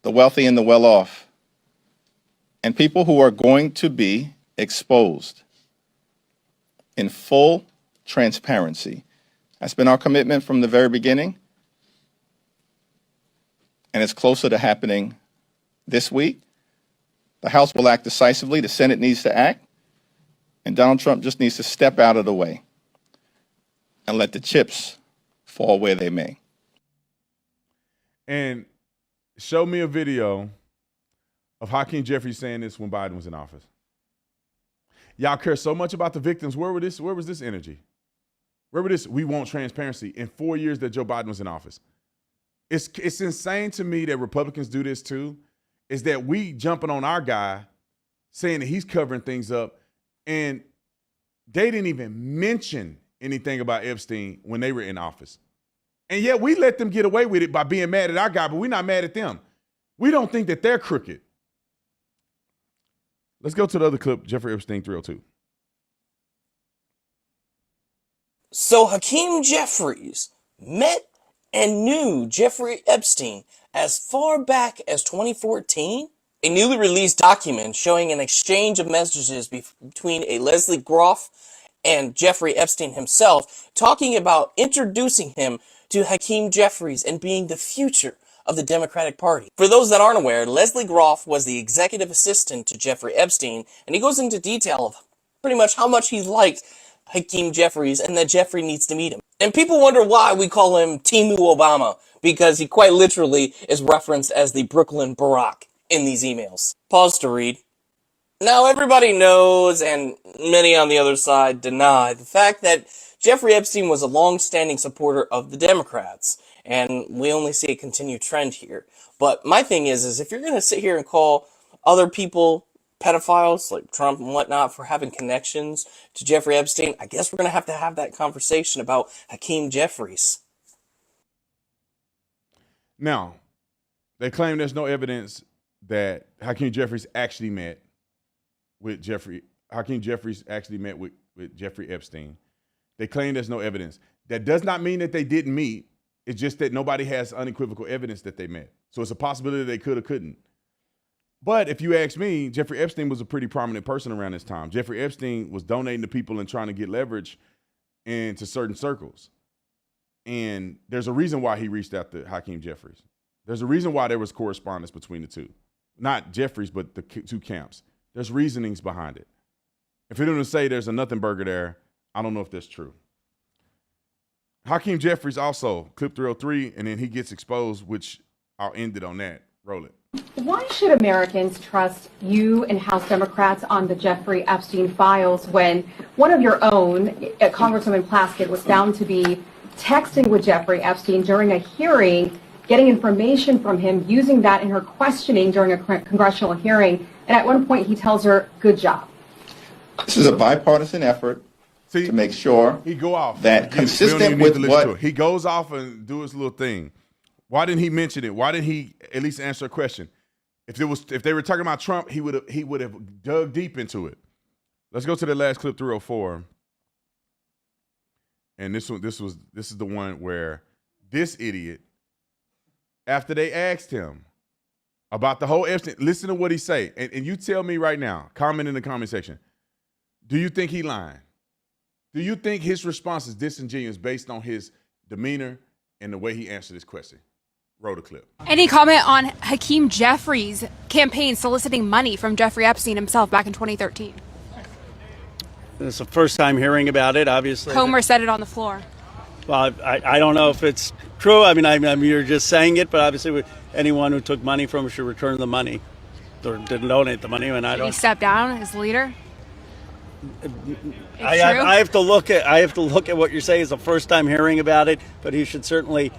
the wealthy and the well-off, and people who are going to be exposed in full transparency. That's been our commitment from the very beginning, and it's closer to happening this week. The House will act decisively, the Senate needs to act, and Donald Trump just needs to step out of the way and let the chips fall where they may. And show me a video of Hakeem Jeffries saying this when Biden was in office. Y'all care so much about the victims. Where was this energy? Where was this? We want transparency in 4 years that Joe Biden was in office. It's insane to me that Republicans do this too, is that we jumping on our guy saying that he's covering things up, and they didn't even mention anything about Epstein when they were in office. And yet we let them get away with it by being mad at our guy, but we're not mad at them. We don't think that they're crooked. Let's go to the other clip, Jeffrey Epstein 302. So Hakeem Jeffries met and knew Jeffrey Epstein as far back as 2014? A newly released document showing an exchange of messages between a Leslie Groff and Jeffrey Epstein himself, talking about introducing him to Hakeem Jeffries and being the future of the Democratic Party. For those that aren't aware, Leslie Groff was the executive assistant to Jeffrey Epstein, and he goes into detail of pretty much how much he liked Hakeem Jeffries and that Jeffrey needs to meet him. And people wonder why we call him Timu Obama, because he quite literally is referenced as the Brooklyn Barack in these emails. Pause to read. Now everybody knows, and many on the other side deny, the fact that Jeffrey Epstein was a long-standing supporter of the Democrats, and we only see a continued trend here. But my thing is if you're going to sit here and call other people pedophiles like Trump and whatnot for having connections to Jeffrey Epstein, I guess we're going to have that conversation about Hakeem Jeffries. Now, they claim there's no evidence that Hakeem Jeffries actually met with Jeffrey Epstein. They claim there's no evidence. That does not mean that they didn't meet. It's just that nobody has unequivocal evidence that they met. So it's a possibility they could or couldn't. But if you ask me, Jeffrey Epstein was a pretty prominent person around this time. Jeffrey Epstein was donating to people and trying to get leverage into certain circles. And there's a reason why he reached out to Hakeem Jeffries. There's a reason why there was correspondence between the two. Not Jeffries, but the two camps. There's reasonings behind it. If you don't say there's a nothing burger there, I don't know if that's true. Hakeem Jeffries also, clip 303, and then he gets exposed, which I'll end it on that. Roll it. Why should Americans trust you and House Democrats on the Jeffrey Epstein files when one of your own, Congresswoman Plaskett, was found to be texting with Jeffrey Epstein during a hearing, getting information from him, using that in her questioning during a congressional hearing, and at one point he tells her, "Good job." This is a bipartisan effort to make sure he go off that consistent with what he goes off and do his little thing. Why didn't he mention it? Why didn't he at least answer a question? If they were talking about Trump, he would have dug deep into it. Let's go to the last clip, 304. And this is the one where this idiot, after they asked him about the whole Epstein, listen to what he say. And you tell me right now, comment in the comment section. Do you think he lying? Do you think his response is disingenuous based on his demeanor and the way he answered this question? Roll the clip. Any comment on Hakeem Jeffries' campaign soliciting money from Jeffrey Epstein himself back in 2013? It's the first time hearing about it, obviously. Comer said it on the floor. Well, I don't know if it's true. I mean, you're just saying it, but obviously anyone who took money from him should return the money or didn't donate the money. And Did he step down as leader? I have to look at what you're saying. It's the first time hearing about it, but he should certainly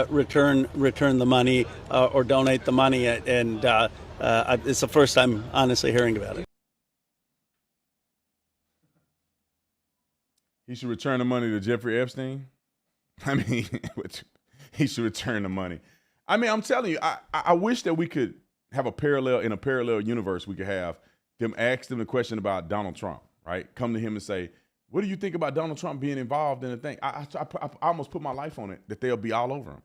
return the money or donate the money. And it's the first time, honestly, hearing about it. He should return the money to Jeffrey Epstein? I mean, he should return the money. I mean, I'm telling you, I wish that we could have a parallel universe. We could have them ask them the question about Donald Trump. Right? Come to him and say, what do you think about Donald Trump being involved in the thing? I almost put my life on it that they'll be all over him.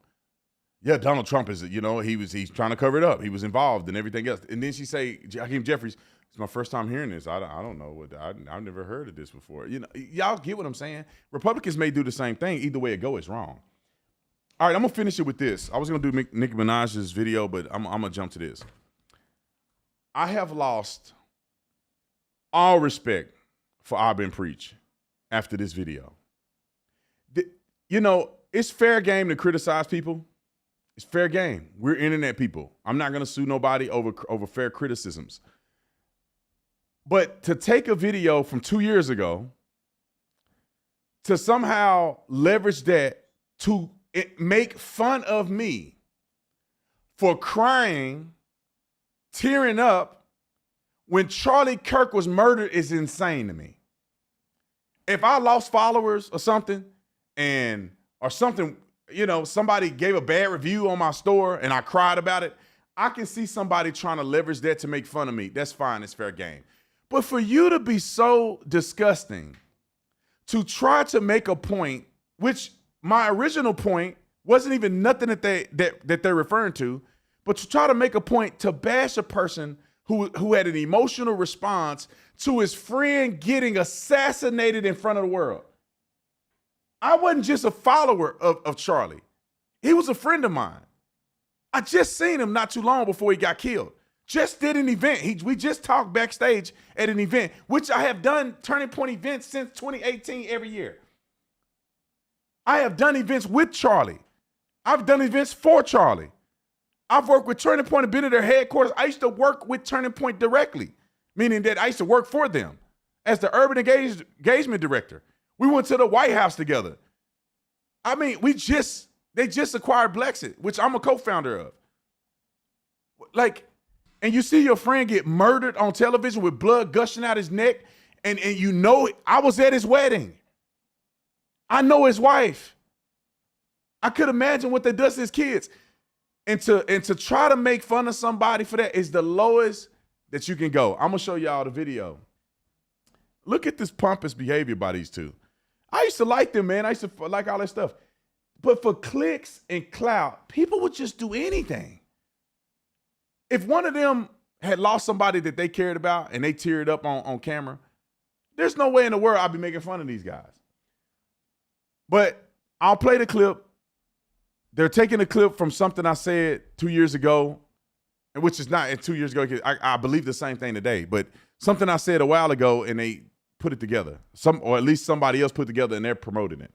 Yeah, Donald Trump is, he's trying to cover it up. He was involved and everything else. And then she say, Hakeem Jeffries, it's my first time hearing this. I don't know. I've never heard of this before. Y'all get what I'm saying? Republicans may do the same thing. Either way it go, it's wrong. All right, I'm going to finish it with this. I was going to do Nicki Minaj's video, but I'm going to jump to this. I have lost all respect for I've been preach after this video. It's fair game to criticize people. It's fair game. We're internet people. I'm not going to sue nobody over fair criticisms. But to take a video from 2 years ago to somehow leverage that to make fun of me for crying, tearing up when Charlie Kirk was murdered is insane to me. If I lost followers or something, somebody gave a bad review on my store and I cried about it, I can see somebody trying to leverage that to make fun of me. That's fine. It's fair game. But for you to be so disgusting, to try to make a point, which my original point wasn't even nothing that they're referring to, but to try to make a point to bash a person who had an emotional response to his friend getting assassinated in front of the world. I wasn't just a follower of Charlie. He was a friend of mine. I just seen him not too long before he got killed. Just did an event. We just talked backstage at an event, which I have done Turning Point events since 2018 every year. I have done events with Charlie. I've done events for Charlie. I've worked with Turning Point and been at their headquarters. I used to work with Turning Point directly, meaning that I used to work for them as the urban engagement director. We went to the White House together. I mean, they just acquired Plaskett, which I'm a co-founder of. Like, and you see your friend get murdered on television with blood gushing out his neck, and you know, I was at his wedding. I know his wife. I could imagine what that does to his kids. And to try to make fun of somebody for that is the lowest that you can go. I'm going to show y'all the video. Look at this pompous behavior by these two. I used to like them, man. I used to like all that stuff. But for clicks and clout, people would just do anything. If one of them had lost somebody that they cared about and they teared up on camera, there's no way in the world I'd be making fun of these guys. But I'll play the clip. They're taking a clip from something I said 2 years ago, and which is not 2 years ago. I believe the same thing today, but something I said a while ago, and they put it together. Or at least somebody else put it together, and they're promoting it.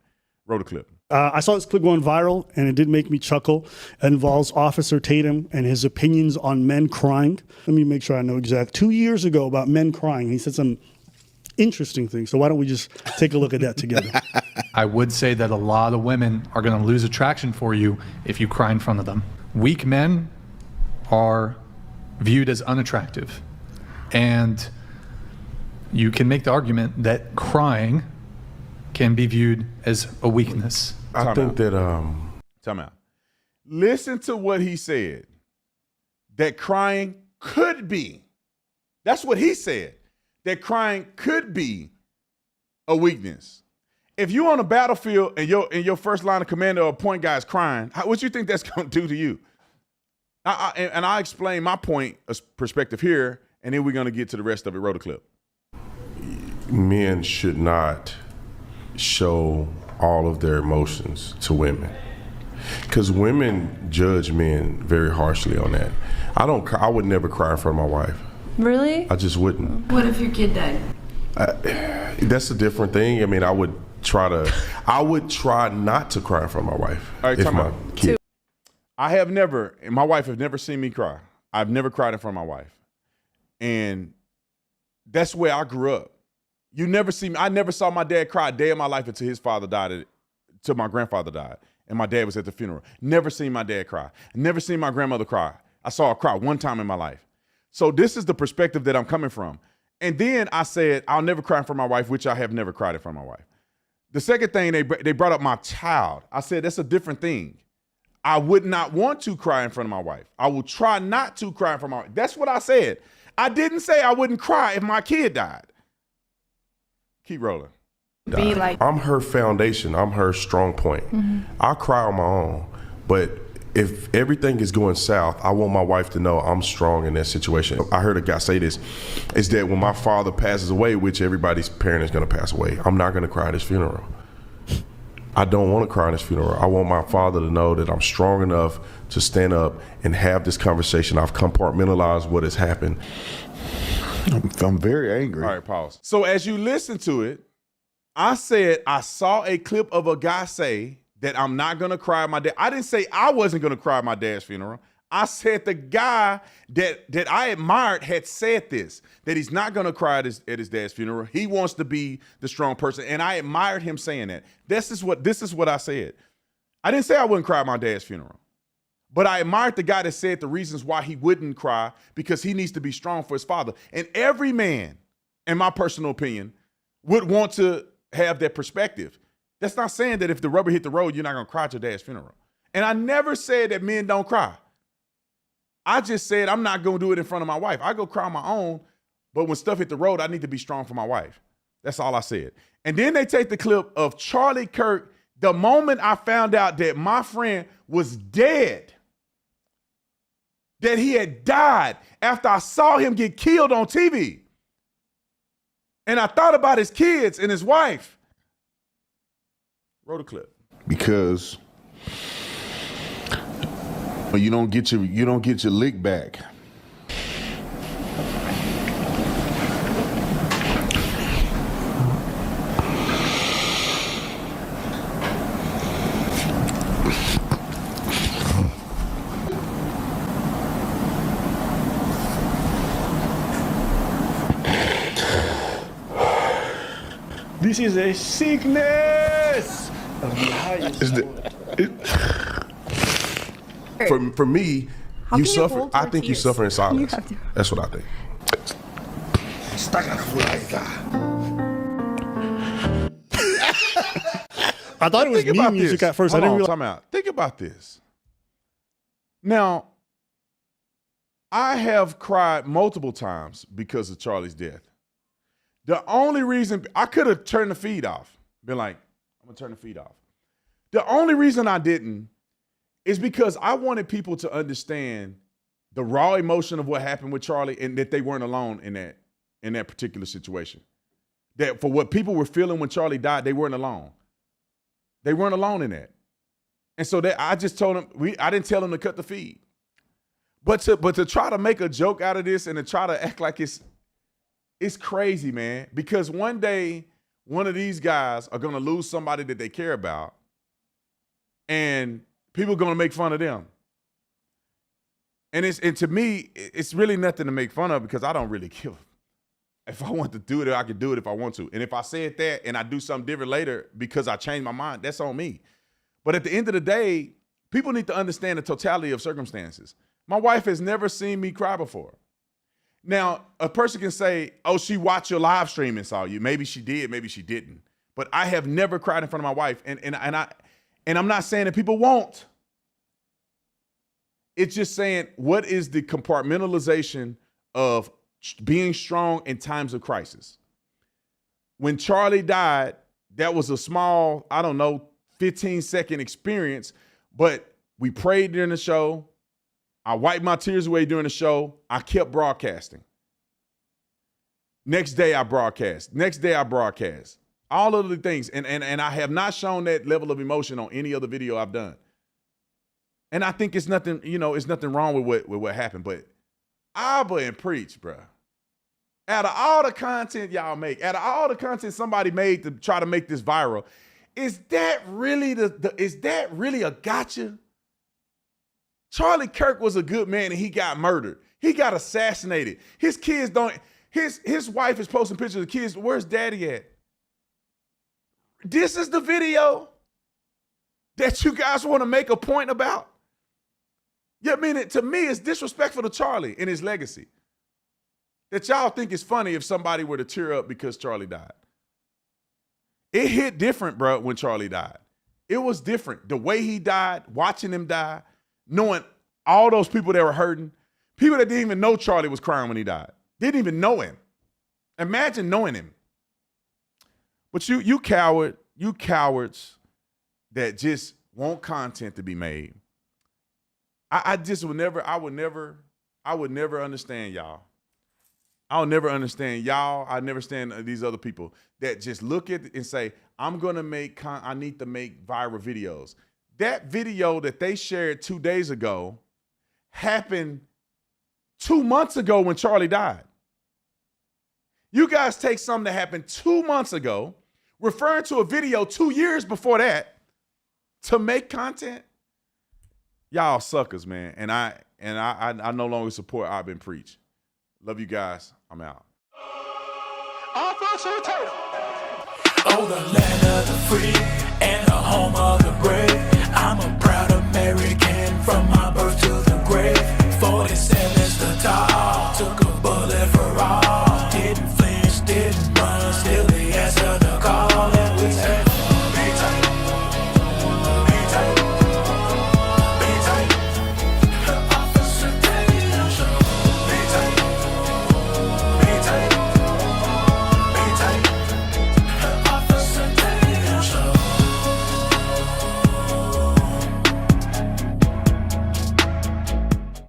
Roll the clip. I saw this clip going viral, and it did make me chuckle. It involves Officer Tatum and his opinions on men crying. Let me make sure I know exact. 2 years ago about men crying, he said some interesting things. So why don't we just take a look at that together? I would say that a lot of women are going to lose attraction for you if you cry in front of them. Weak men are viewed as unattractive. And you can make the argument that crying can be viewed as a weakness. I think that time out. Listen to what he said. That crying could be. That's what he said. That crying could be a weakness. If you're on a battlefield and your first line of command or a point guy is crying, what you think that's going to do to you? I'll explain my point of perspective here, and then we're going to get to the rest of it. Roll the clip. Men should not show all of their emotions to women, because women judge men very harshly on that. I would never cry in front of my wife. Really? I just wouldn't. What if your kid died? That's a different thing. I mean, I would try not to cry in front of my wife. All right, if my kid. I have never, and my wife have never seen me cry. I've never cried in front of my wife. And that's where I grew up. You never see me. I never saw my dad cry a day of my life until his father died, until my grandfather died. And my dad was at the funeral. Never seen my dad cry. Never seen my grandmother cry. I saw her cry one time in my life. So this is the perspective that I'm coming from. And then I said, I'll never cry in front of my wife, which I have never cried in front of my wife. The second thing, they brought up my child. I said, that's a different thing. I would not want to cry in front of my wife. I will try not to cry in front of my wife. That's what I said. I didn't say I wouldn't cry if my kid died. Keep rolling. I'm her foundation. I'm her strong point. Mm-hmm. I cry on my own, but if everything is going south, I want my wife to know I'm strong in that situation. I heard a guy say this, is that when my father passes away, which everybody's parent is going to pass away, I'm not going to cry at his funeral. I don't want to cry at his funeral. I want my father to know that I'm strong enough to stand up and have this conversation. I've compartmentalized what has happened. I'm very angry. All right, pause. So as you listen to it, I said I saw a clip of a guy say that I'm not going to cry at my dad. I didn't say I wasn't going to cry at my dad's funeral. I said the guy that I admired had said this, that he's not going to cry at his dad's funeral. He wants to be the strong person, and I admired him saying that. This is what I said. I didn't say I wouldn't cry at my dad's funeral, but I admired the guy that said the reasons why he wouldn't cry, because he needs to be strong for his father. And every man, in my personal opinion, would want to have that perspective. That's not saying that if the rubber hit the road, you're not going to cry at your dad's funeral. And I never said that men don't cry. I just said I'm not going to do it in front of my wife. I go cry on my own, but when stuff hit the road, I need to be strong for my wife. That's all I said. And then they take the clip of Charlie Kirk the moment I found out that my friend was dead, that he had died after I saw him get killed on TV. And I thought about his kids and his wife. Roll the clip. Because you don't get your lick back. This is a sickness of the highest. For me, you suffer. I think you suffer in silence. That's what I think. I thought it was meme music at first. I didn't realize. Time out. Think about this. Now, I have cried multiple times because of Charlie's death. The only reason I could have turned the feed off, been like, I'm gonna turn the feed off. The only reason I didn't is because I wanted people to understand the raw emotion of what happened with Charlie and that they weren't alone in that particular situation. That for what people were feeling when Charlie died, they weren't alone. They weren't alone in that. And so I just told them, I didn't tell them to cut the feed. But to try to make a joke out of this and to try to act like it's crazy, man. Because one day, one of these guys are gonna lose somebody that they care about, and people are gonna make fun of them. And to me, it's really nothing to make fun of because I don't really give. If I want to do it, I can do it if I want to. And if I said that and I do something different later because I changed my mind, that's on me. But at the end of the day, people need to understand the totality of circumstances. My wife has never seen me cry before. Now, a person can say, oh, she watched your live stream and saw you. Maybe she did, maybe she didn't. But I have never cried in front of my wife. And I'm not saying that people won't. It's just saying, what is the compartmentalization of being strong in times of crisis? When Charlie died, that was a small, 15-second experience, but we prayed during the show. I wiped my tears away during the show. I kept broadcasting. Next day I broadcast. Next day I broadcast. All of the things. And I have not shown that level of emotion on any other video I've done. And I think it's nothing, it's nothing wrong with what happened. But Abba and Preach, bro. Out of all the content y'all make, out of all the content somebody made to try to make this viral, is that really a gotcha? Charlie Kirk was a good man and he got murdered. He got assassinated. His kids his wife is posting pictures of the kids. Where's daddy at? This is the video that you guys want to make a point about? Yeah, I mean, to me, it's disrespectful to Charlie and his legacy. That y'all think it's funny if somebody were to tear up because Charlie died. It hit different, bro, when Charlie died. It was different. The way he died, watching him die, knowing all those people that were hurting, people that didn't even know Charlie was crying when he died. Didn't even know him. Imagine knowing him. But you cowards that just want content to be made. I would never understand y'all. I'll never understand y'all. I never understand these other people that just look at it and say, I need to make viral videos. That video that they shared 2 days ago happened 2 months ago when Charlie died. You guys take something that happened 2 months ago, referring to a video 2 years before that to make content. Y'all suckers, man. And I no longer support I've been preached. Love you guys. I'm out. Oh, the land of the free and the home of the brave. I'm a proud American from my